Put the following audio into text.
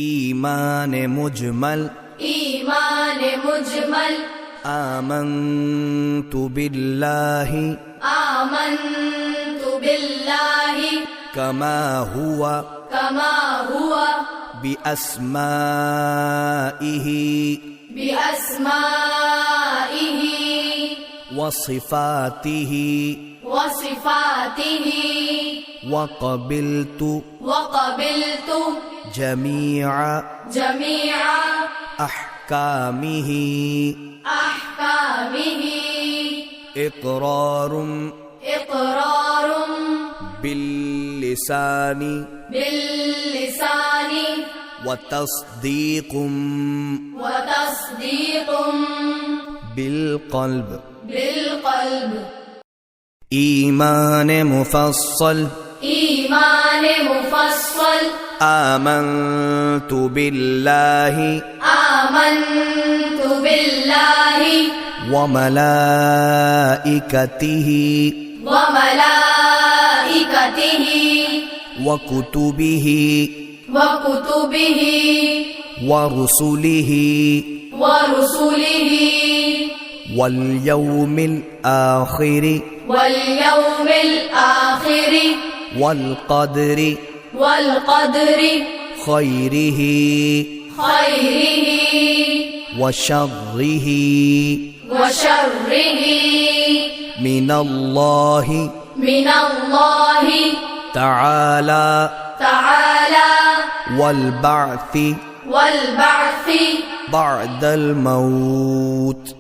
ईमान मुजमल ईमान मुजमल आमन्तु बिल्लाहि आमन्तु बिल्लाहि कमा हुआ बिअस्माइहि वसिफातिहि वक़बिलतु जमीअ अहकामिहि इक़रारुम बिल्लिसानि वतस्दीक़ुम बिल्क़ल्ब ईमान मुफ़स्सल आमन्तु बिल्लाहि व मलाइकतिहि व कुतुबिहि व रुसुलिहि वल यौमिल आखिरि वल क़द्रि खैरिहि व शर्रिहि मिनल्लाहि तआला वल बअ्थि बअदल मौत